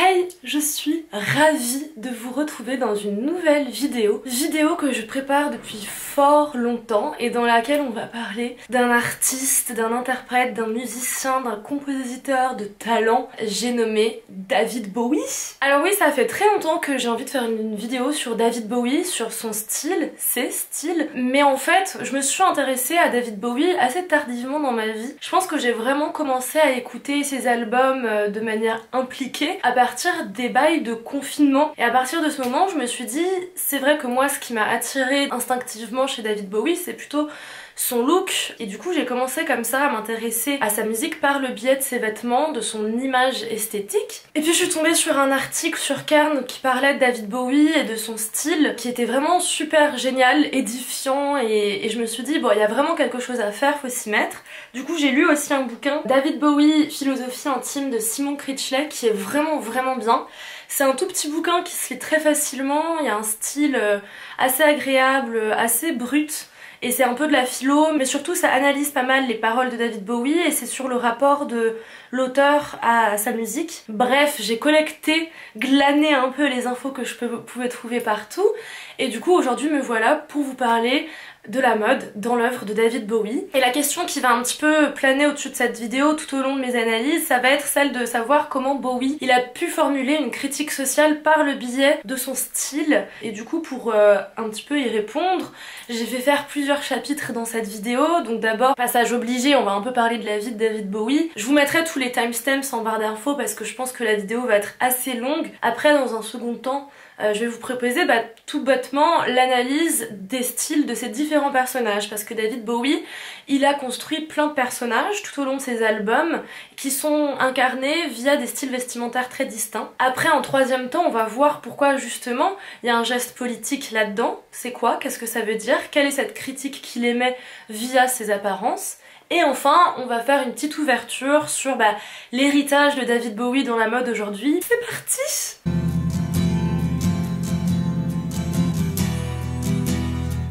Hey, je suis ravie de vous retrouver dans une nouvelle vidéo que je prépare depuis fort longtemps et dans laquelle on va parler d'un artiste, d'un interprète, d'un musicien, d'un compositeur de talent, j'ai nommé David Bowie. Alors oui, ça fait très longtemps que j'ai envie de faire une vidéo sur David Bowie, sur son style, ses styles, mais en fait je me suis intéressée à David Bowie assez tardivement dans ma vie. Je pense que j'ai vraiment commencé à écouter ses albums de manière impliquée à partir des bails de confinement, et à partir de ce moment je me suis dit c'est vrai que moi ce qui m'a attirée instinctivement chez David Bowie c'est plutôt son look, et du coup j'ai commencé comme ça à m'intéresser à sa musique par le biais de ses vêtements, de son image esthétique. Et puis je suis tombée sur un article sur Cairn qui parlait de David Bowie et de son style qui était vraiment super génial, édifiant, et je me suis dit bon, il y a vraiment quelque chose à faire, faut s'y mettre. Du coup j'ai lu aussi un bouquin, David Bowie, Philosophie intime, de Simon Critchley, qui est vraiment bien. C'est un tout petit bouquin qui se lit très facilement, il y a un style assez agréable, assez brut. Et c'est un peu de la philo, mais surtout ça analyse pas mal les paroles de David Bowie et c'est sur le rapport de l'auteur à sa musique. Bref, j'ai collecté, glané un peu les infos que je pouvais trouver partout, et du coup aujourd'hui me voilà pour vous parler de la mode dans l'œuvre de David Bowie. Et la question qui va un petit peu planer au-dessus de cette vidéo tout au long de mes analyses, ça va être celle de savoir comment Bowie il a pu formuler une critique sociale par le biais de son style. Et du coup pour un petit peu y répondre, j'ai fait faire plusieurs chapitres dans cette vidéo. Donc d'abord, passage obligé, on va un peu parler de la vie de David Bowie. Je vous mettrai tous les timestamps en barre d'infos parce que je pense que la vidéo va être assez longue. Après, dans un second temps, je vais vous proposer tout bêtement l'analyse des styles de ces différents personnages, parce que David Bowie il a construit plein de personnages tout au long de ses albums qui sont incarnés via des styles vestimentaires très distincts. Après, en troisième temps, on va voir pourquoi justement il y a un geste politique là-dedans. C'est quoi? Qu'est-ce que ça veut dire? Quelle est cette critique qu'il émet via ses apparences? Et enfin, on va faire une petite ouverture sur l'héritage de David Bowie dans la mode aujourd'hui. C'est parti!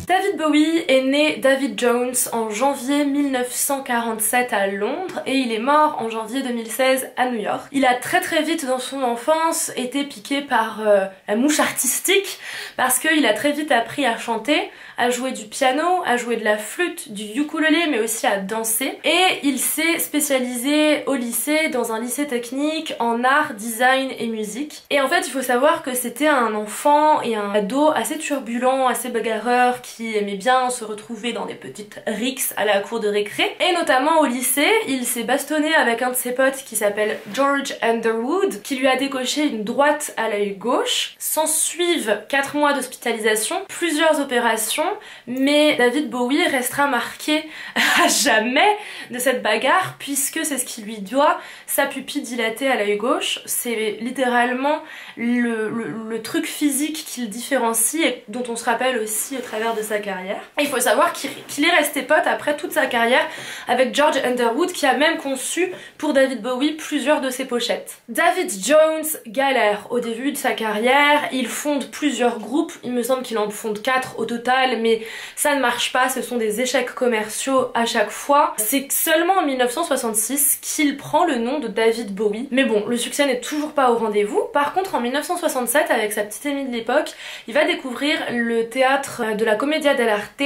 David Bowie est né David Jones en janvier 1947 à Londres et il est mort en janvier 2016 à New York. Il a très vite dans son enfance été piqué par la mouche artistique parce qu'il a très vite appris à chanter, à jouer du piano, à jouer de la flûte, du ukulélé, mais aussi à danser. Et il s'est spécialisé au lycée, dans un lycée technique, en art, design et musique. Et en fait, il faut savoir que c'était un enfant et un ado assez turbulent, assez bagarreur, qui aimait bien se retrouver dans des petites rixes à la cour de récré. Et notamment au lycée, il s'est bastonné avec un de ses potes qui s'appelle George Underwood, qui lui a décoché une droite à l'œil gauche. S'en suivent 4 mois d'hospitalisation, plusieurs opérations, mais David Bowie restera marqué à jamais de cette bagarre puisque c'est ce qui lui doit sa pupille dilatée à l'œil gauche. C'est littéralement le truc physique qui le différencie et dont on se rappelle aussi au travers de sa carrière. Et il faut savoir qu'il est resté pote après toute sa carrière avec George Underwood, qui a même conçu pour David Bowie plusieurs de ses pochettes. David Jones galère au début de sa carrière, il fonde plusieurs groupes, il me semble qu'il en fonde 4 au total, mais ça ne marche pas, ce sont des échecs commerciaux à chaque fois. C'est seulement en 1966 qu'il prend le nom de David Bowie. Mais bon, le succès n'est toujours pas au rendez-vous. Par contre, en 1967, avec sa petite amie de l'époque, il va découvrir le théâtre de la Commedia dell'arte,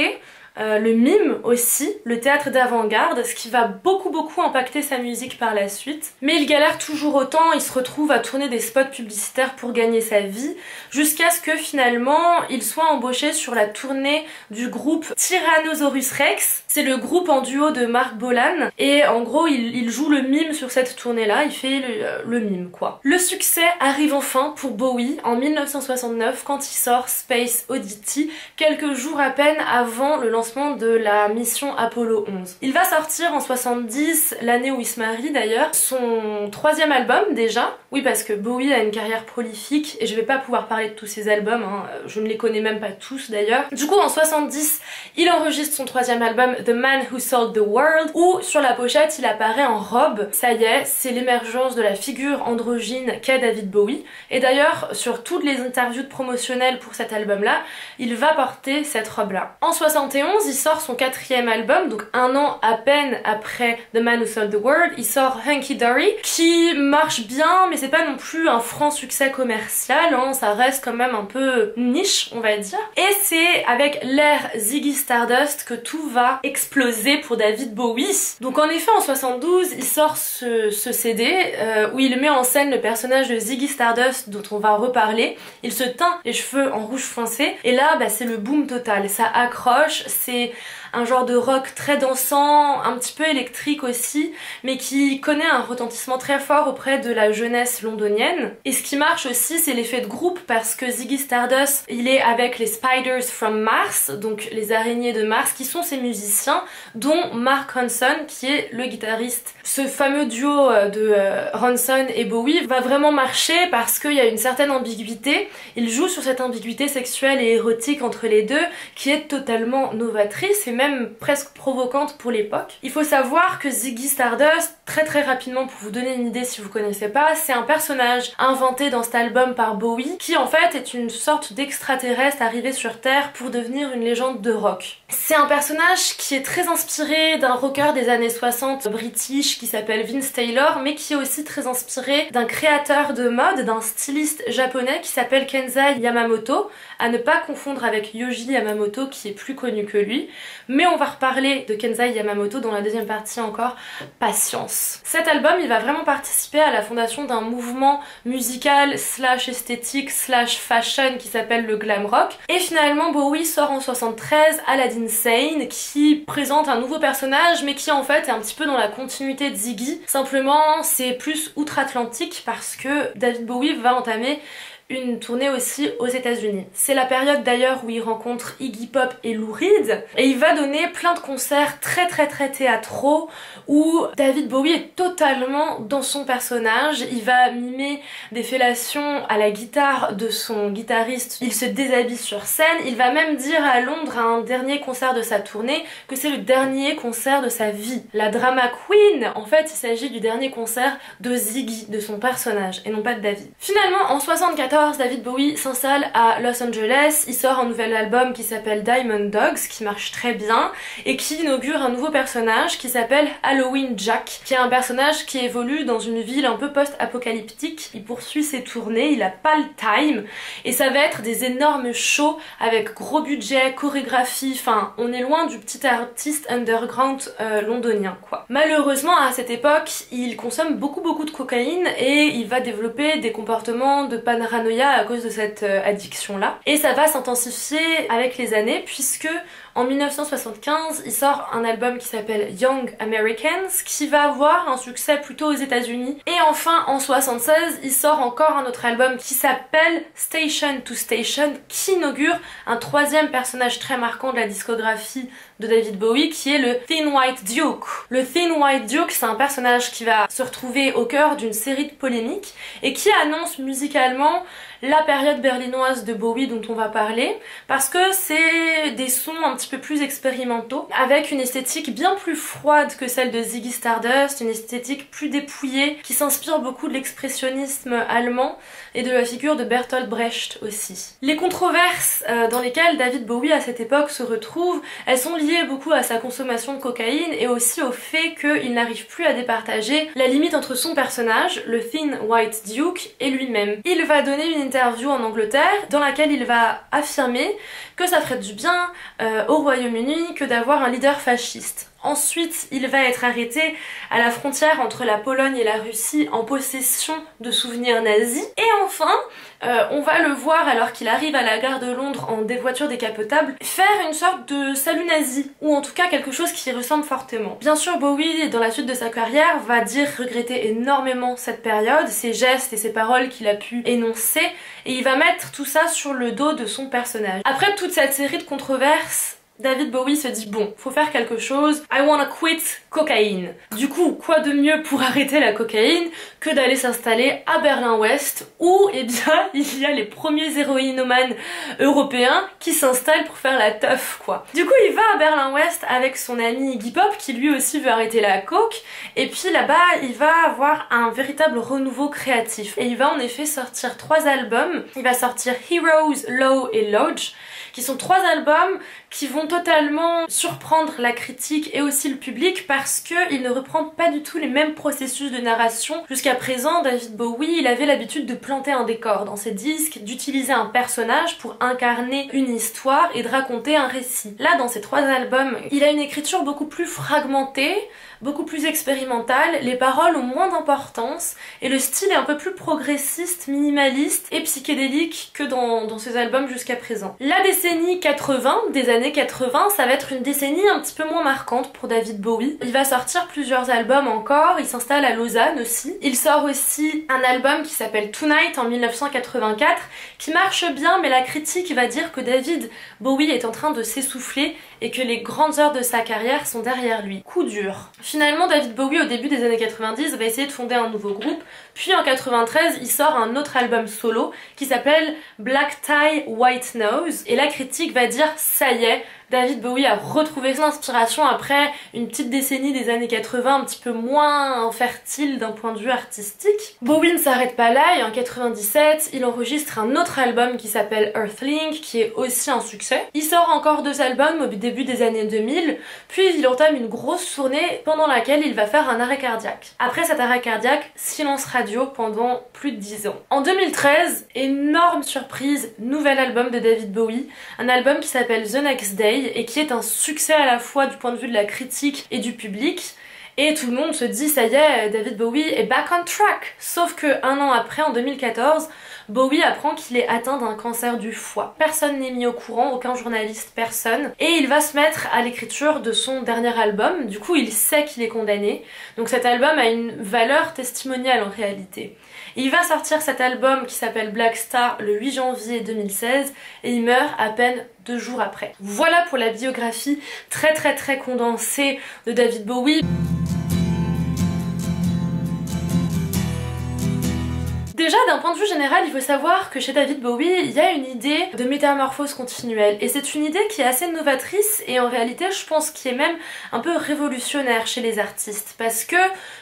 le mime aussi, le théâtre d'avant-garde, ce qui va beaucoup impacter sa musique par la suite. Mais il galère toujours autant, il se retrouve à tourner des spots publicitaires pour gagner sa vie, jusqu'à ce que finalement il soit embauché sur la tournée du groupe Tyrannosaurus Rex. C'est le groupe en duo de Marc Bolan, et en gros il joue le mime sur cette tournée-là, il fait le mime quoi. Le succès arrive enfin pour Bowie en 1969 quand il sort Space Oddity, quelques jours à peine avant le lancement de la mission Apollo 11. Il va sortir en 70, l'année où il se marie d'ailleurs, son 3e album déjà. Oui, parce que Bowie a une carrière prolifique et je vais pas pouvoir parler de tous ses albums, hein. Je ne les connais même pas tous d'ailleurs. Du coup en 70, il enregistre son 3e album The Man Who Sold the World, où sur la pochette il apparaît en robe. Ça y est, c'est l'émergence de la figure androgyne qu'est David Bowie. Et d'ailleurs sur toutes les interviews promotionnelles pour cet album là, il va porter cette robe là. En 71, 2011, il sort son 4e album, donc un an à peine après The Man Who Sold the World. Il sort Hunky Dory, qui marche bien, mais c'est pas non plus un franc succès commercial, hein, ça reste quand même un peu niche, on va dire. Et c'est avec l'ère Ziggy Stardust que tout va exploser pour David Bowie. Donc en effet, en 72, il sort ce CD où il met en scène le personnage de Ziggy Stardust dont on va reparler. Il se teint les cheveux en rouge foncé et là c'est le boom total, ça accroche, c'est un genre de rock très dansant, un petit peu électrique aussi, mais qui connaît un retentissement très fort auprès de la jeunesse londonienne. Et ce qui marche aussi, c'est l'effet de groupe, parce que Ziggy Stardust, il est avec les Spiders from Mars, donc les araignées de Mars, qui sont ses musiciens, dont Mark Ronson, qui est le guitariste. Ce fameux duo de Ronson et Bowie va vraiment marcher parce qu'il y a une certaine ambiguïté. Il joue sur cette ambiguïté sexuelle et érotique entre les deux, qui est totalement novatrice et même presque provocante pour l'époque. Il faut savoir que Ziggy Stardust, très rapidement pour vous donner une idée si vous connaissez pas, c'est un personnage inventé dans cet album par Bowie, qui en fait est une sorte d'extraterrestre arrivé sur Terre pour devenir une légende de rock. C'est un personnage qui est très inspiré d'un rocker des années 60 british qui s'appelle Vince Taylor, mais qui est aussi très inspiré d'un créateur de mode, d'un styliste japonais qui s'appelle Kenzai Yamamoto, à ne pas confondre avec Yohji Yamamoto qui est plus connu que lui. Mais on va reparler de Kenzai Yamamoto dans la deuxième partie encore, patience. Cet album, il va vraiment participer à la fondation d'un mouvement musical slash esthétique slash fashion qui s'appelle le glam rock. Et finalement, Bowie sort en 73 Aladdin Sane, qui présente un nouveau personnage, mais qui en fait est un petit peu dans la continuité de Ziggy. Simplement, c'est plus outre-Atlantique parce que David Bowie va entamer une tournée aussi aux États-Unis. C'est la période d'ailleurs où il rencontre Iggy Pop et Lou Reed et il va donner plein de concerts très théâtraux où David Bowie est totalement dans son personnage. Il va mimer des fellations à la guitare de son guitariste, il se déshabille sur scène, il va même dire à Londres à un dernier concert de sa tournée que c'est le dernier concert de sa vie. La drama queen, en fait il s'agit du dernier concert de Ziggy, de son personnage et non pas de David. Finalement en 74, David Bowie s'installe à Los Angeles, il sort un nouvel album qui s'appelle Diamond Dogs, qui marche très bien, et qui inaugure un nouveau personnage qui s'appelle Halloween Jack, qui est un personnage qui évolue dans une ville un peu post-apocalyptique. Il poursuit ses tournées, il a pas le time, et ça va être des énormes shows avec gros budget, chorégraphie, enfin on est loin du petit artiste underground londonien quoi. Malheureusement à cette époque, il consomme beaucoup de cocaïne et il va développer des comportements de paranoïa à cause de cette addiction là. Et ça va s'intensifier avec les années puisque en 1975, il sort un album qui s'appelle Young Americans qui va avoir un succès plutôt aux États-Unis. Et enfin, en 76, il sort encore un autre album qui s'appelle Station to Station qui inaugure un troisième personnage très marquant de la discographie de David Bowie qui est le Thin White Duke. Le Thin White Duke, c'est un personnage qui va se retrouver au cœur d'une série de polémiques et qui annonce musicalement la période berlinoise de Bowie dont on va parler parce que c'est des sons un petit peu plus expérimentaux avec une esthétique bien plus froide que celle de Ziggy Stardust, une esthétique plus dépouillée qui s'inspire beaucoup de l'expressionnisme allemand et de la figure de Bertolt Brecht aussi. Les controverses dans lesquelles David Bowie à cette époque se retrouve, elles sont liées beaucoup à sa consommation de cocaïne et aussi au fait qu'il n'arrive plus à départager la limite entre son personnage, le Thin White Duke, et lui-même. Il va donner une interview en Angleterre dans laquelle il va affirmer que ça ferait du bien au Royaume-Uni que d'avoir un leader fasciste. Ensuite, il va être arrêté à la frontière entre la Pologne et la Russie en possession de souvenirs nazis. Et enfin, on va le voir alors qu'il arrive à la gare de Londres en des voitures décapotables faire une sorte de salut nazi, ou en tout cas quelque chose qui y ressemble fortement. Bien sûr, Bowie, dans la suite de sa carrière, va dire regretter énormément cette période, ses gestes et ses paroles qu'il a pu énoncer, et il va mettre tout ça sur le dos de son personnage. Après toute cette série de controverses, David Bowie se dit bon, faut faire quelque chose, I wanna quit cocaïne. Du coup, quoi de mieux pour arrêter la cocaïne que d'aller s'installer à Berlin-Ouest où, eh bien, il y a les premiers héroïnomanes européens qui s'installent pour faire la teuf, quoi. Du coup, il va à Berlin-Ouest avec son ami Iggy Pop qui lui aussi veut arrêter la coke et puis là-bas, il va avoir un véritable renouveau créatif et il va en effet sortir 3 albums. Il va sortir Heroes, Low et Lodge qui sont 3 albums qui vont totalement surprendre la critique et aussi le public parce qu'il ne reprend pas du tout les mêmes processus de narration. Jusqu'à présent, David Bowie, il avait l'habitude de planter un décor dans ses disques, d'utiliser un personnage pour incarner une histoire et de raconter un récit. Là, dans ces 3 albums, il a une écriture beaucoup plus fragmentée, beaucoup plus expérimentale, les paroles ont moins d'importance et le style est un peu plus progressiste, minimaliste et psychédélique que dans ses albums jusqu'à présent. La décennie 80, des années 80, ça va être une décennie un petit peu moins marquante pour David Bowie. Il va sortir plusieurs albums encore, il s'installe à Lausanne aussi. Il sort aussi un album qui s'appelle Tonight en 1984 qui marche bien, mais la critique va dire que David Bowie est en train de s'essouffler et que les grandes heures de sa carrière sont derrière lui. Coup dur. Finalement, David Bowie, au début des années 90, va essayer de fonder un nouveau groupe, puis en 93, il sort un autre album solo qui s'appelle Black Tie, White Nose, et la critique va dire ça y est, David Bowie a retrouvé son inspiration après une petite décennie des années 80 un petit peu moins fertile d'un point de vue artistique. Bowie ne s'arrête pas là et en 97, il enregistre un autre album qui s'appelle Earthlink qui est aussi un succès. Il sort encore 2 albums au début des années 2000, puis il entame une grosse tournée pendant laquelle il va faire un arrêt cardiaque. Après cet arrêt cardiaque, silence radio pendant plus de 10 ans. En 2013, énorme surprise, nouvel album de David Bowie, un album qui s'appelle The Next Day et qui est un succès à la fois du point de vue de la critique et du public. Et tout le monde se dit ça y est, David Bowie est back on track. Sauf que 1 an après, en 2014, Bowie apprend qu'il est atteint d'un cancer du foie. Personne n'est mis au courant, aucun journaliste, personne. Et il va se mettre à l'écriture de son dernier album. Du coup, il sait qu'il est condamné. Donc cet album a une valeur testimoniale en réalité. Il va sortir cet album qui s'appelle Black Star le 8 janvier 2016 et il meurt à peine 2 jours après. Voilà pour la biographie très condensée de David Bowie. Déjà, d'un point de vue général, il faut savoir que chez David Bowie, il y a une idée de métamorphose continuelle. Et c'est une idée qui est assez novatrice et en réalité, je pense qui est même un peu révolutionnaire chez les artistes. Parce que,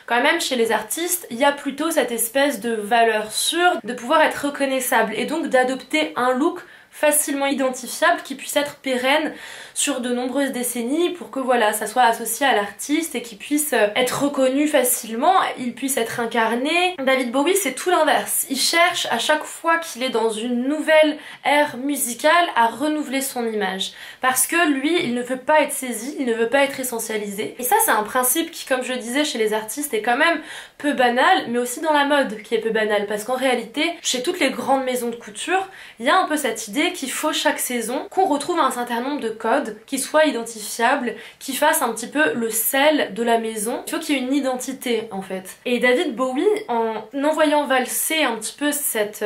quand même, chez les artistes, il y a plutôt cette espèce de valeur sûre de pouvoir être reconnaissable et donc d'adopter un look facilement identifiable qui puisse être pérenne sur de nombreuses décennies pour que voilà, ça soit associé à l'artiste et qu'il puisse être reconnu facilement, il puisse être incarné. David Bowie, c'est tout l'inverse. Il cherche à chaque fois qu'il est dans une nouvelle ère musicale à renouveler son image. Parce que lui, il ne veut pas être saisi, il ne veut pas être essentialisé. Et ça, c'est un principe qui, comme je le disais, chez les artistes est quand même peu banal, mais aussi dans la mode qui est peu banal. Parce qu'en réalité, chez toutes les grandes maisons de couture, il y a un peu cette idée qu'il faut chaque saison qu'on retrouve un certain nombre de codes qui soient identifiables, qui fassent un petit peu le sel de la maison. Il faut qu'il y ait une identité en fait. Et David Bowie, en envoyant valser un petit peu cette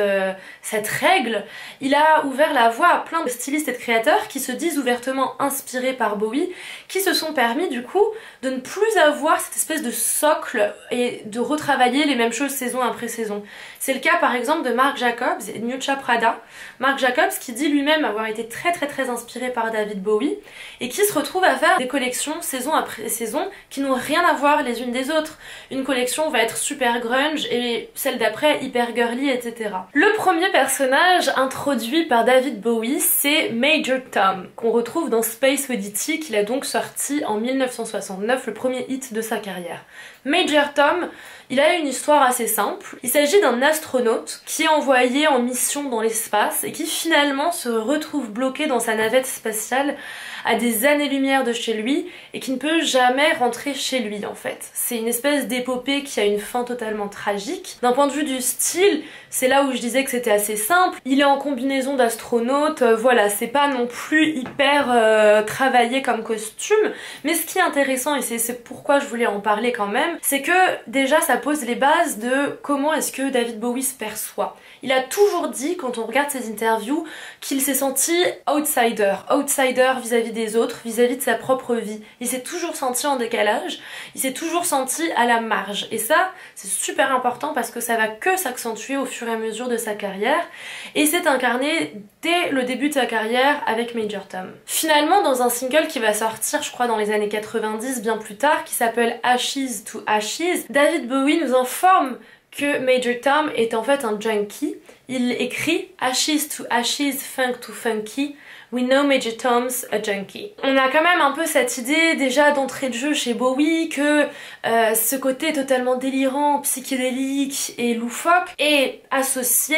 règle, il a ouvert la voie à plein de stylistes et de créateurs qui se disent ouvertement inspirés par Bowie, qui se sont permis du coup de ne plus avoir cette espèce de socle et de retravailler les mêmes choses saison après saison. C'est le cas par exemple de Marc Jacobs et Miuccia Prada. Marc Jacobs qui dit lui-même avoir été très inspiré par David Bowie et qui se retrouve à faire des collections saison après saison qui n'ont rien à voir les unes des autres. Une collection va être super grunge et celle d'après hyper girly, etc. Le premier personnage introduit par David Bowie, c'est Major Tom, qu'on retrouve dans Space Oddity, qu'il a donc sorti en 1969, le premier hit de sa carrière. Major Tom, il a une histoire assez simple. Il s'agit d'un astronaute qui est envoyé en mission dans l'espace et qui finalement se retrouve bloqué dans sa navette spatiale à des années-lumière de chez lui et qui ne peut jamais rentrer chez lui en fait. C'est une espèce d'épopée qui a une fin totalement tragique. D'un point de vue du style, c'est là où je disais que c'était assez simple. Il est en combinaison d'astronaute, voilà, c'est pas non plus hyper travaillé comme costume, mais ce qui est intéressant, et c'est pourquoi je voulais en parler quand même, c'est que déjà ça pose les bases de comment est-ce que David Bowie se perçoit. Il a toujours dit, quand on regarde ses interviews, qu'il s'est senti outsider vis-à-vis des autres, vis-à-vis de sa propre vie. Il s'est toujours senti en décalage, il s'est toujours senti à la marge. Et ça, c'est super important parce que ça va que s'accentuer au fur et à mesure de sa carrière. Et c'est incarné dès le début de sa carrière avec Major Tom. Finalement, dans un single qui va sortir, je crois, dans les années 90, bien plus tard, qui s'appelle Ashes to Ashes, David Bowie nous informe que Major Tom est en fait un junkie. Il écrit Ashes to ashes, funk to funky. We know Major Tom's a junkie. On a quand même un peu cette idée déjà d'entrée de jeu chez Bowie que ce côté totalement délirant, psychédélique et loufoque est associé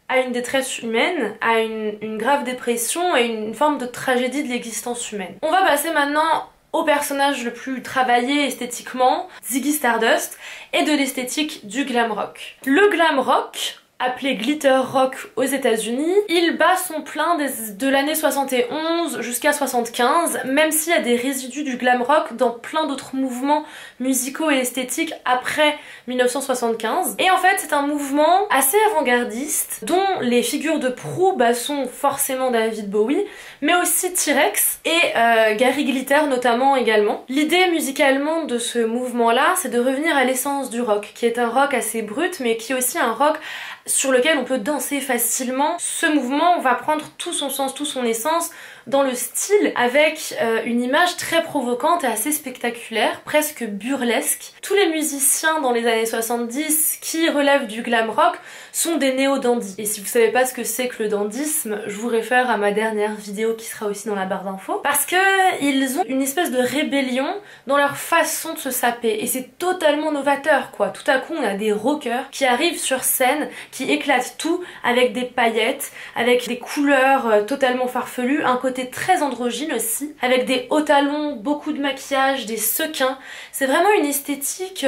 à une détresse humaine, à une grave dépression et une forme de tragédie de l'existence humaine. On va passer maintenant au personnage le plus travaillé esthétiquement, Ziggy Stardust, et de l'esthétique du glam rock. Le glam rock, appelé glitter rock aux États-Unis, il bat son plein de l'année 71 jusqu'à 75, même s'il y a des résidus du glam rock dans plein d'autres mouvements musicaux et esthétiques après 1975. Et en fait, c'est un mouvement assez avant-gardiste, dont les figures de proue sont forcément David Bowie, mais aussi T-Rex et Gary Glitter notamment également. L'idée musicalement de ce mouvement-là, c'est de revenir à l'essence du rock, qui est un rock assez brut, mais qui est aussi un rock sur lequel on peut danser facilement. Ce mouvement va prendre tout son sens, toute son essence dans le style, avec une image très provocante et assez spectaculaire, presque burlesque. Tous les musiciens dans les années 70 qui relèvent du glam rock sont des néo-dandys. Et si vous savez pas ce que c'est que le dandysme, je vous réfère à ma dernière vidéo qui sera aussi dans la barre d'infos, parce que ils ont une espèce de rébellion dans leur façon de se saper, et c'est totalement novateur quoi. Tout à coup on a des rockers qui arrivent sur scène, qui éclatent tout avec des paillettes, avec des couleurs totalement farfelues, un côté très androgyne aussi, avec des hauts talons, beaucoup de maquillage, des sequins. C'est vraiment une esthétique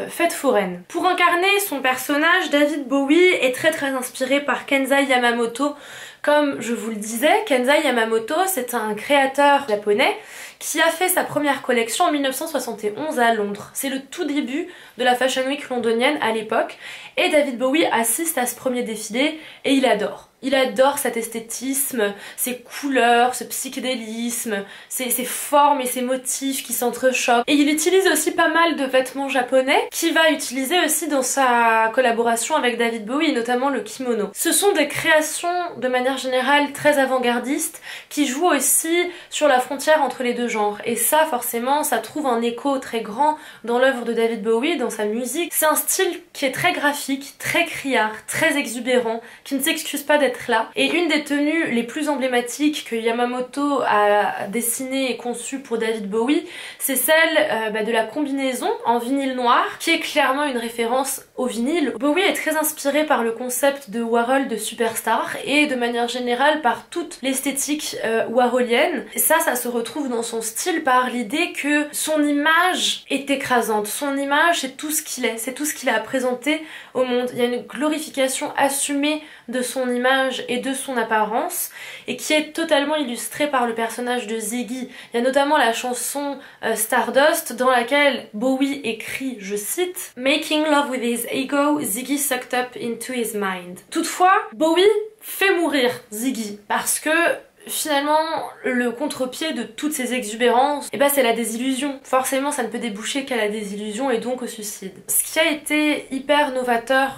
fête foraine. Pour incarner son personnage, David Bowie est très inspiré par Kenzai Yamamoto. Comme je vous le disais, Kenzai Yamamoto, c'est un créateur japonais qui a fait sa première collection en 1971 à Londres. C'est le tout début de la Fashion Week londonienne à l'époque, et David Bowie assiste à ce premier défilé et il adore. Il adore cet esthétisme, ces couleurs, ce psychédélisme, ces formes et ces motifs qui s'entrechoquent. Et il utilise aussi pas mal de vêtements japonais qu'il va utiliser aussi dans sa collaboration avec David Bowie, notamment le kimono. Ce sont des créations de manière générale très avant-gardistes qui jouent aussi sur la frontière entre les deux genres. Et ça forcément, ça trouve un écho très grand dans l'œuvre de David Bowie, dans sa musique. C'est un style qui est très graphique, très criard, très exubérant, qui ne s'excuse pas d'être là. Et une des tenues les plus emblématiques que Yamamoto a dessinées et conçues pour David Bowie, c'est celle de la combinaison en vinyle noir, qui est clairement une référence au vinyle. Bowie est très inspiré par le concept de Warhol de Superstar et de manière générale par toute l'esthétique warholienne. Et ça se retrouve dans son style par l'idée que son image est écrasante. Son image, c'est tout ce qu'il est, c'est tout ce qu'il a à présenter au monde. Il y a une glorification assumée de son image et de son apparence, et qui est totalement illustrée par le personnage de Ziggy. Il y a notamment la chanson Stardust dans laquelle Bowie écrit, je cite, "Making love with his ego, Ziggy sucked up into his mind." Toutefois, Bowie fait mourir Ziggy parce que finalement, le contre-pied de toutes ces exubérances, c'est la désillusion. Forcément, ça ne peut déboucher qu'à la désillusion et donc au suicide. Ce qui a été hyper novateur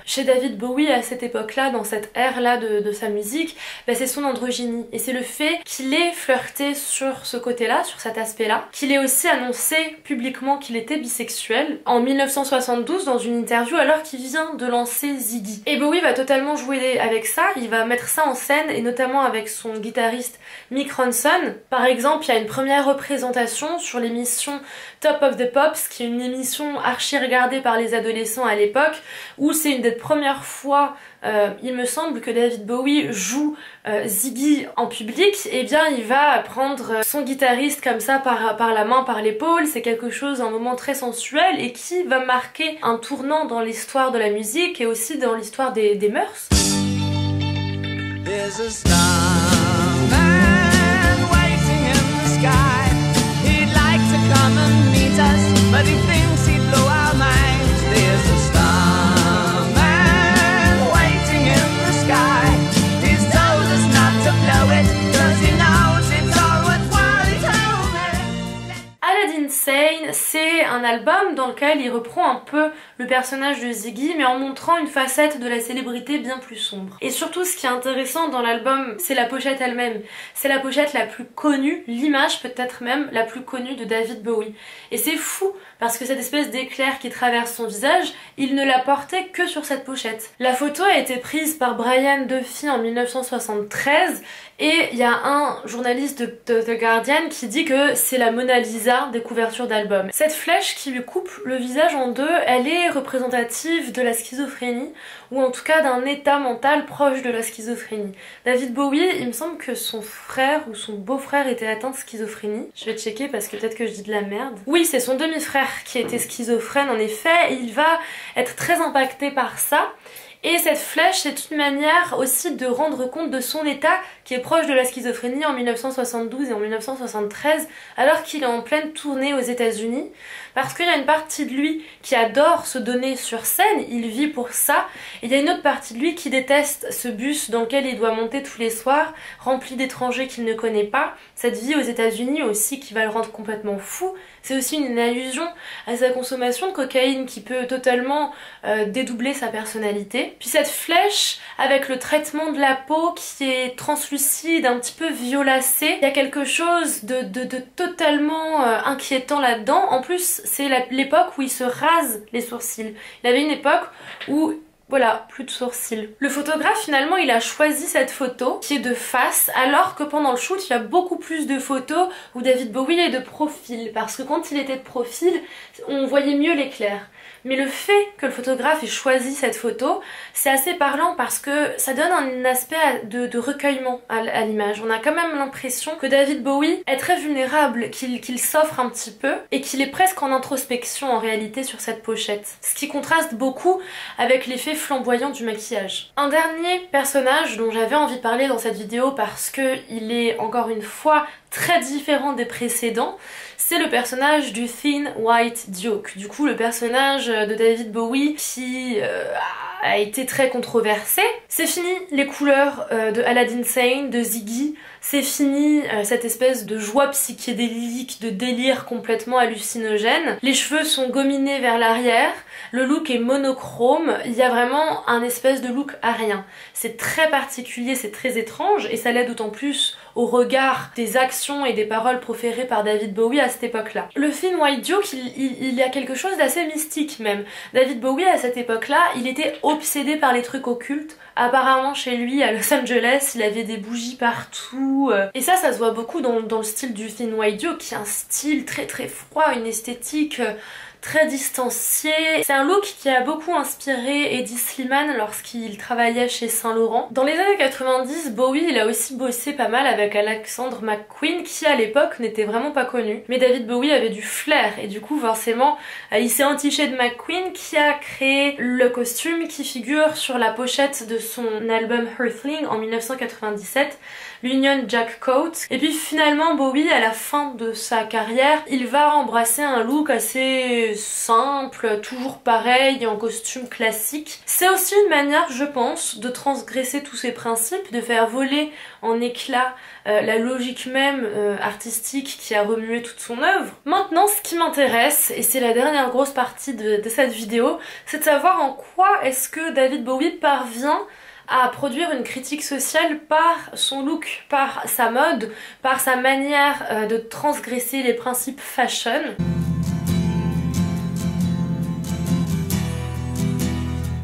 chez David Bowie à cette époque-là, dans cette ère-là de sa musique, c'est son androgynie. Et c'est le fait qu'il ait flirté sur ce côté-là, sur cet aspect-là, qu'il ait aussi annoncé publiquement qu'il était bisexuel en 1972 dans une interview alors qu'il vient de lancer Ziggy. Et Bowie va totalement jouer avec ça, il va mettre ça en scène, et notamment avec son guitariste Mick Ronson. Par exemple, il y a une première représentation sur l'émission Top of the Pops, qui est une émission archi regardée par les adolescents à l'époque, où c'est une des premières fois, il me semble, que David Bowie joue Ziggy en public. Et bien il va prendre son guitariste comme ça par la main, par l'épaule. C'est quelque chose, un moment très sensuel et qui va marquer un tournant dans l'histoire de la musique et aussi dans l'histoire des mœurs. There's a starman waiting in the sky. He'd like to come and meet us, but he thinks he'd blow our minds. There's a starman waiting in the sky. He's told us not to blow it, 'cause he knows it's all worthwhile. He told me. Aladdin Sane, c'est un album dans lequel il reprend un peu le personnage de Ziggy, mais en montrant une facette de la célébrité bien plus sombre. Et surtout, ce qui est intéressant dans l'album, c'est la pochette elle-même. C'est la pochette la plus connue, l'image peut-être même la plus connue de David Bowie. Et c'est fou parce que cette espèce d'éclair qui traverse son visage, il ne la portait que sur cette pochette. La photo a été prise par Brian Duffy en 1973 et il y a un journaliste de The Guardian qui dit que c'est la Mona Lisa des couvertures d'albums. Cette flèche qui lui coupe le visage en deux, elle est représentative de la schizophrénie, ou en tout cas d'un état mental proche de la schizophrénie. David Bowie, il me semble que son frère ou son beau-frère était atteint de schizophrénie. Je vais checker parce que peut-être que je dis de la merde. Oui, c'est son demi-frère qui était schizophrène en effet, et il va être très impacté par ça. Et cette flèche, c'est une manière aussi de rendre compte de son état qui est proche de la schizophrénie en 1972 et en 1973, alors qu'il est en pleine tournée aux États-Unis, parce qu'il y a une partie de lui qui adore se donner sur scène, il vit pour ça, et il y a une autre partie de lui qui déteste ce bus dans lequel il doit monter tous les soirs, rempli d'étrangers qu'il ne connaît pas, cette vie aux États-Unis aussi qui va le rendre complètement fou. C'est aussi une allusion à sa consommation de cocaïne qui peut totalement dédoubler sa personnalité. Puis cette flèche avec le traitement de la peau qui est translucide, un petit peu violacé, il y a quelque chose de totalement inquiétant là-dedans. En plus, c'est l'époque où il se rase les sourcils. Il avait une époque où voilà, plus de sourcils. Le photographe finalement il a choisi cette photo qui est de face, alors que pendant le shoot il y a beaucoup plus de photos où David Bowie est de profil, parce que quand il était de profil on voyait mieux l'éclair. Mais le fait que le photographe ait choisi cette photo, c'est assez parlant parce que ça donne un aspect de recueillement à l'image. On a quand même l'impression que David Bowie est très vulnérable, qu'il s'offre un petit peu et qu'il est presque en introspection en réalité sur cette pochette. Ce qui contraste beaucoup avec l'effet flamboyant du maquillage. Un dernier personnage dont j'avais envie de parler dans cette vidéo parce qu'il est encore une fois très différent des précédents, c'est le personnage du Thin White Duke. Du coup, le personnage de David Bowie qui a été très controversé. C'est fini les couleurs de Aladdin Sane, de Ziggy, c'est fini cette espèce de joie psychédélique, de délire complètement hallucinogène. Les cheveux sont gominés vers l'arrière, le look est monochrome, il y a vraiment un espèce de look arien. C'est très particulier, c'est très étrange et ça l'est d'autant plus au regard des actions et des paroles proférées par David Bowie à cette époque-là. Le Thin White Duke, il y a quelque chose d'assez mystique même. David Bowie à cette époque-là, il était obsédé par les trucs occultes. Apparemment chez lui à Los Angeles, il avait des bougies partout. Et ça se voit beaucoup dans le style du Thin White Duke, qui est un style très très froid, une esthétique très distancié. C'est un look qui a beaucoup inspiré Eddie Slimane lorsqu'il travaillait chez Saint Laurent. Dans les années 90, Bowie il a aussi bossé pas mal avec Alexander McQueen qui à l'époque n'était vraiment pas connu. Mais David Bowie avait du flair et du coup forcément il s'est entiché de McQueen qui a créé le costume qui figure sur la pochette de son album Earthling en 1997, l'Union Jack Coat. Et puis finalement Bowie à la fin de sa carrière, il va embrasser un look assez simple, toujours pareil, en costume classique. C'est aussi une manière, je pense, de transgresser tous ces principes, de faire voler en éclats la logique même artistique qui a remué toute son œuvre. Maintenant, ce qui m'intéresse, et c'est la dernière grosse partie de cette vidéo, c'est de savoir en quoi est-ce que David Bowie parvient à produire une critique sociale par son look, par sa mode, par sa manière de transgresser les principes fashion.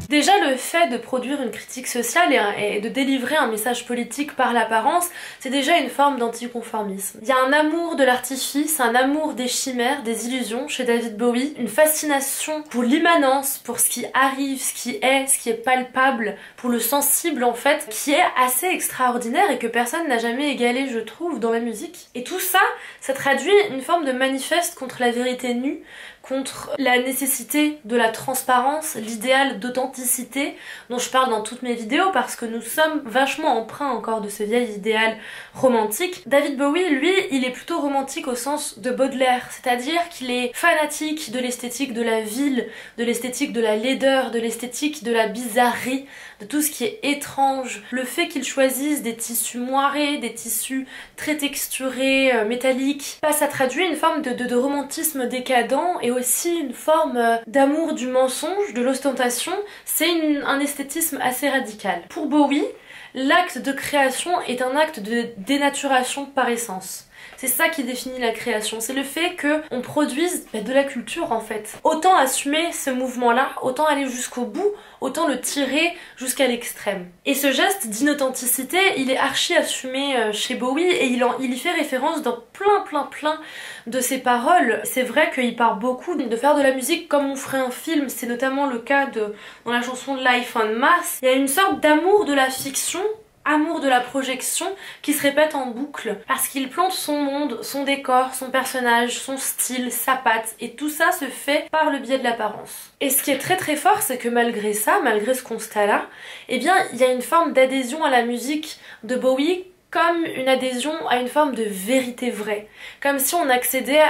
Déjà le fait de produire une critique sociale et de délivrer un message politique par l'apparence, c'est déjà une forme d'anticonformisme. Il y a un amour de l'artifice, un amour des chimères, des illusions chez David Bowie, une fascination pour l'immanence, pour ce qui arrive, ce qui est palpable, pour le sensible en fait, qui est assez extraordinaire et que personne n'a jamais égalé je trouve dans la musique. Et tout ça, ça traduit une forme de manifeste contre la vérité nue, contre la nécessité de la transparence, l'idéal d'authenticité dont je parle dans toutes mes vidéos parce que nous sommes vachement empreints encore de ce vieil idéal romantique. David Bowie, lui, il est plutôt romantique au sens de Baudelaire, c'est-à-dire qu'il est fanatique de l'esthétique de la ville, de l'esthétique de la laideur, de l'esthétique de la bizarrerie, de tout ce qui est étrange. Le fait qu'il choisisse des tissus moirés, des tissus très texturés, métalliques, ça traduit une forme de romantisme décadent et aussi une forme d'amour du mensonge, de l'ostentation. C'est un esthétisme assez radical. Pour Bowie, l'acte de création est un acte de dénaturation par essence. C'est ça qui définit la création, c'est le fait qu'on produise de la culture en fait. Autant assumer ce mouvement-là, autant aller jusqu'au bout, autant le tirer jusqu'à l'extrême. Et ce geste d'inauthenticité, il est archi assumé chez Bowie et il y fait référence dans plein de ses paroles. C'est vrai qu'il parle beaucoup de faire de la musique comme on ferait un film, c'est notamment le cas dans la chanson Life on Mars. Il y a une sorte d'amour de la fiction, amour de la projection qui se répète en boucle parce qu'il plante son monde, son décor, son personnage, son style, sa patte et tout ça se fait par le biais de l'apparence. Et ce qui est très fort, c'est que malgré ça, malgré ce constat-là, eh bien il y a une forme d'adhésion à la musique de Bowie comme une adhésion à une forme de vérité vraie. Comme si on accédait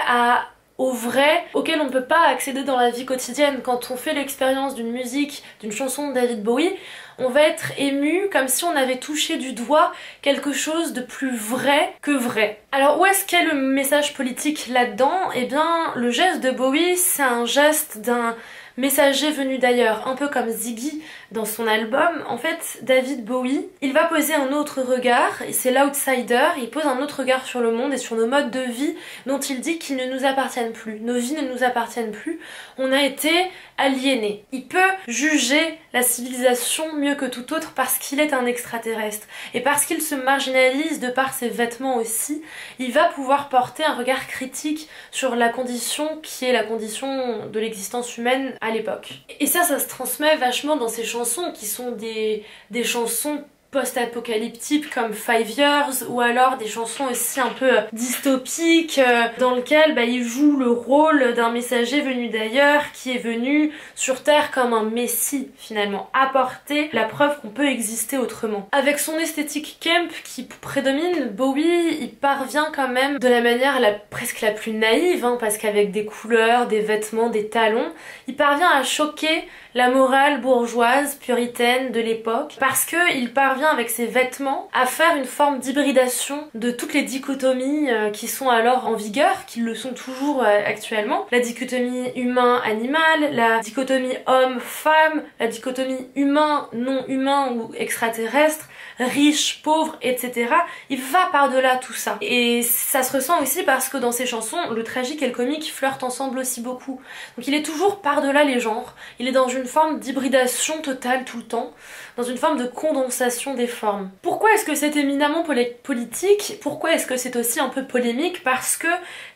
au vrai auquel on ne peut pas accéder dans la vie quotidienne. Quand on fait l'expérience d'une musique, d'une chanson de David Bowie, on va être ému comme si on avait touché du doigt quelque chose de plus vrai que vrai. Alors où est-ce qu'est le message politique là-dedans? Eh bien le geste de Bowie, c'est un geste d'un messager venu d'ailleurs, un peu comme Ziggy dans son album. En fait, David Bowie, il va poser un autre regard, et c'est l'outsider, il pose un autre regard sur le monde et sur nos modes de vie dont il dit qu'ils ne nous appartiennent plus. Nos vies ne nous appartiennent plus, on a été aliénés. Il peut juger la civilisation mieux que tout autre parce qu'il est un extraterrestre. Et parce qu'il se marginalise de par ses vêtements aussi, il va pouvoir porter un regard critique sur la condition qui est la condition de l'existence humaine à l'époque. Et ça se transmet vachement dans ses chansons qui sont des chansons post-apocalyptiques comme 5 Years ou alors des chansons aussi un peu dystopiques dans lesquelles il joue le rôle d'un messager venu d'ailleurs qui est venu sur Terre comme un messie finalement, apporter la preuve qu'on peut exister autrement. Avec son esthétique camp qui prédomine, Bowie il parvient quand même de la manière presque la plus naïve parce qu'avec des couleurs, des vêtements, des talons, il parvient à choquer la morale bourgeoise, puritaine de l'époque, parce qu'il parvient avec ses vêtements à faire une forme d'hybridation de toutes les dichotomies qui sont alors en vigueur, qui le sont toujours actuellement. La dichotomie humain-animal, la dichotomie homme-femme, la dichotomie humain-non-humain ou extraterrestre, riche, pauvre, etc. Il va par-delà tout ça. Et ça se ressent aussi parce que dans ses chansons, le tragique et le comique flirtent ensemble aussi beaucoup. Donc il est toujours par-delà les genres, il est dans une forme d'hybridation totale tout le temps, dans une forme de condensation des formes. Pourquoi est-ce que c'est éminemment politique? Pourquoi est-ce que c'est aussi un peu polémique? Parce que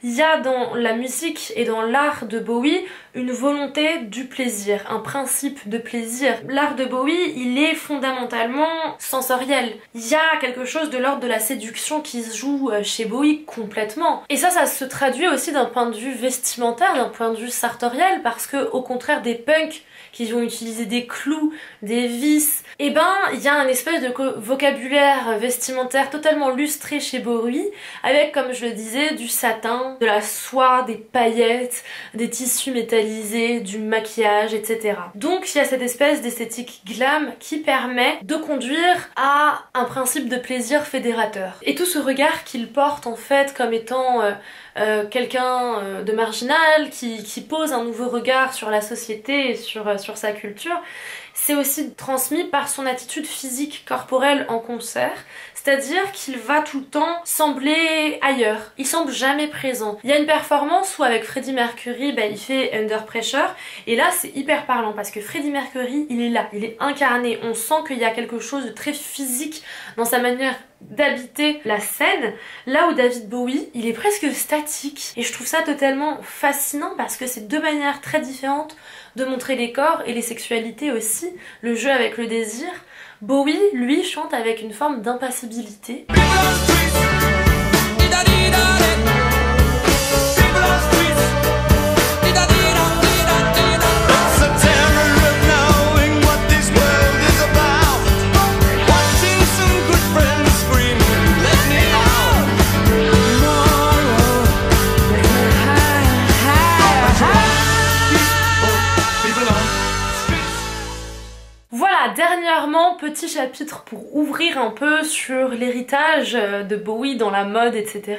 il y a dans la musique et dans l'art de Bowie une volonté du plaisir, un principe de plaisir. L'art de Bowie, il est fondamentalement sensoriel. Il y a quelque chose de l'ordre de la séduction qui se joue chez Bowie complètement. Et ça se traduit aussi d'un point de vue vestimentaire, d'un point de vue sartorial, parce que au contraire des punks qui vont utiliser des clous, des vis, il y a un espèce de vocabulaire vestimentaire totalement lustré chez Bowie, avec, comme je le disais, du satin, de la soie, des paillettes, des tissus métallisés, du maquillage, etc. Donc il y a cette espèce d'esthétique glam qui permet de conduire à un principe de plaisir fédérateur. Et tout ce regard qu'il porte en fait comme étant quelqu'un de marginal qui pose un nouveau regard sur la société et sur sa culture, c'est aussi transmis par son attitude physique corporelle en concert, c'est-à-dire qu'il va tout le temps sembler ailleurs, il semble jamais présent. Il y a une performance où avec Freddie Mercury, il fait Under Pressure, et là c'est hyper parlant parce que Freddie Mercury, il est là, il est incarné, on sent qu'il y a quelque chose de très physique dans sa manière d'habiter la scène, là où David Bowie, il est presque statique. Et je trouve ça totalement fascinant parce que c'est deux manières très différentes de montrer les corps et les sexualités aussi, le jeu avec le désir. Bowie, lui, chante avec une forme d'impassibilité. Dernièrement, petit chapitre pour ouvrir un peu sur l'héritage de Bowie dans la mode, etc.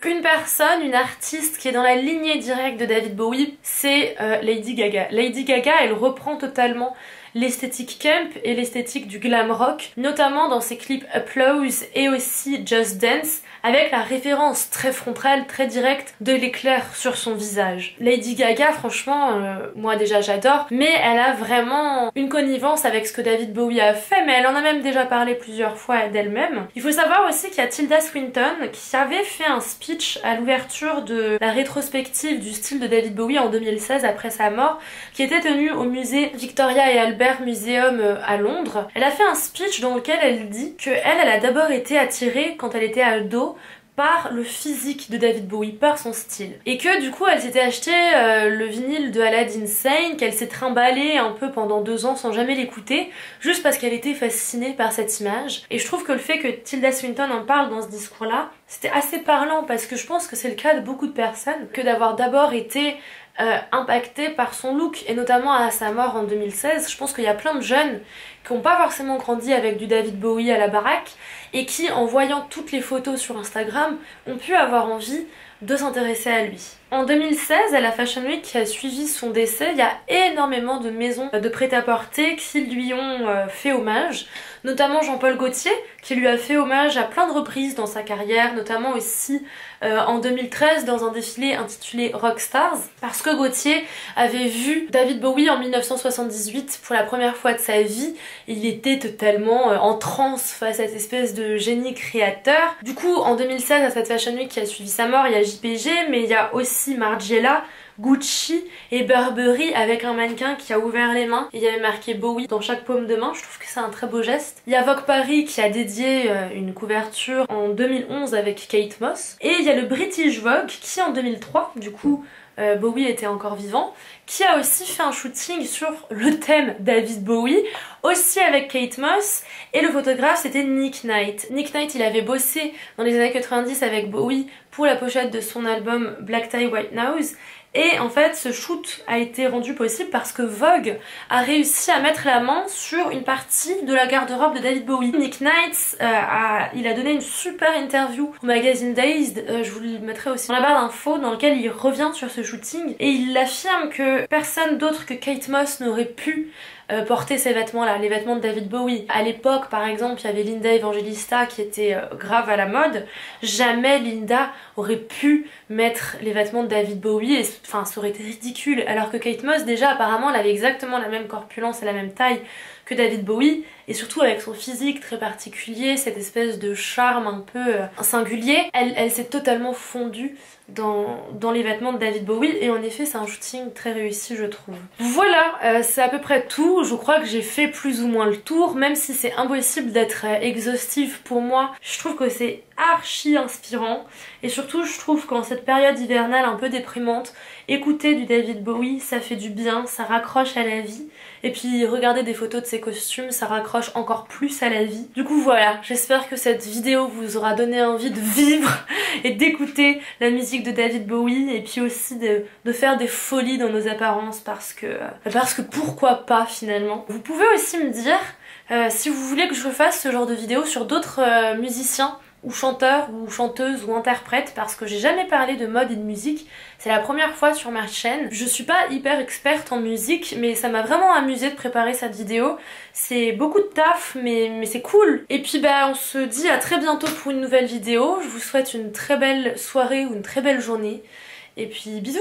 Une personne, une artiste qui est dans la lignée directe de David Bowie, c'est Lady Gaga. Lady Gaga, elle reprend totalement l'esthétique camp et l'esthétique du glam rock, notamment dans ses clips Applause et aussi Just Dance, avec la référence très frontale, très directe de l'éclair sur son visage. Lady Gaga, franchement, moi déjà j'adore, mais elle a vraiment une connivence avec ce que David Bowie a fait, mais elle en a même déjà parlé plusieurs fois d'elle-même. Il faut savoir aussi qu'il y a Tilda Swinton qui avait fait un speech à l'ouverture de la rétrospective du style de David Bowie en 2016 après sa mort, qui était tenue au musée Victoria et Albert Museum à Londres. Elle a fait un speech dans lequel elle dit que elle a d'abord été attirée quand elle était ado par le physique de David Bowie, par son style. Et que du coup elle s'était acheté le vinyle de Aladdin Sane, qu'elle s'est trimballée un peu pendant 2 ans sans jamais l'écouter, juste parce qu'elle était fascinée par cette image. Et je trouve que le fait que Tilda Swinton en parle dans ce discours-là, c'était assez parlant, parce que je pense que c'est le cas de beaucoup de personnes, que d'avoir d'abord été impactée par son look, et notamment à sa mort en 2016. Je pense qu'il y a plein de jeunes qui n'ont pas forcément grandi avec du David Bowie à la baraque et qui, en voyant toutes les photos sur Instagram, ont pu avoir envie de s'intéresser à lui. En 2016, à la Fashion Week qui a suivi son décès, il y a énormément de maisons de prêt-à-porter qui lui ont fait hommage, notamment Jean-Paul Gaultier qui lui a fait hommage à plein de reprises dans sa carrière, notamment aussi en 2013 dans un défilé intitulé Rockstars, parce que Gaultier avait vu David Bowie en 1978 pour la première fois de sa vie. Il était totalement en transe face à cette espèce de génie créateur. Du coup, en 2016, à cette Fashion Week qui a suivi sa mort, il y a JPG, mais il y a aussi Margiela, Gucci et Burberry avec un mannequin qui a ouvert les mains et il y avait marqué Bowie dans chaque paume de main. Je trouve que c'est un très beau geste. Il y a Vogue Paris qui a dédié une couverture en 2011 avec Kate Moss, et il y a le British Vogue qui en 2003, du coup Bowie était encore vivant, qui a aussi fait un shooting sur le thème David Bowie, aussi avec Kate Moss, et le photographe c'était Nick Knight. Nick Knight, il avait bossé dans les années 90 avec Bowie pour la pochette de son album Black Tie White Nose, et en fait ce shoot a été rendu possible parce que Vogue a réussi à mettre la main sur une partie de la garde-robe de David Bowie. Nick Knight il a donné une super interview au magazine Dazed, je vous le mettrai aussi dans la barre d'infos, dans lequel il revient sur ce shooting et il affirme que personne d'autre que Kate Moss n'aurait pu porter ces vêtements-là, les vêtements de David Bowie. À l'époque, par exemple, il y avait Linda Evangelista qui était grave à la mode. Jamais Linda aurait pu mettre les vêtements de David Bowie, et enfin ça aurait été ridicule. Alors que Kate Moss, déjà apparemment, elle avait exactement la même corpulence et la même taille que David Bowie, et surtout avec son physique très particulier, cette espèce de charme un peu singulier, elle s'est totalement fondue dans les vêtements de David Bowie, et en effet c'est un shooting très réussi je trouve. Voilà, c'est à peu près tout. Je crois que j'ai fait plus ou moins le tour, même si c'est impossible d'être exhaustive pour moi. Je trouve que c'est archi inspirant, et surtout je trouve qu'en cette période hivernale un peu déprimante, écouter du David Bowie ça fait du bien, ça raccroche à la vie, et puis regarder des photos de ses costumes ça raccroche encore plus à la vie. Du coup voilà, j'espère que cette vidéo vous aura donné envie de vivre et d'écouter la musique de David Bowie, et puis aussi de faire des folies dans nos apparences, parce que pourquoi pas finalement. Vous pouvez aussi me dire si vous voulez que je fasse ce genre de vidéo sur d'autres musiciens ou chanteurs ou chanteuses ou interprètes, parce que j'ai jamais parlé de mode et de musique, c'est la première fois sur ma chaîne. Je suis pas hyper experte en musique, mais ça m'a vraiment amusé de préparer cette vidéo. C'est beaucoup de taf, mais c'est cool. Et puis bah on se dit à très bientôt pour une nouvelle vidéo. Je vous souhaite une très belle soirée ou une très belle journée, et puis bisous.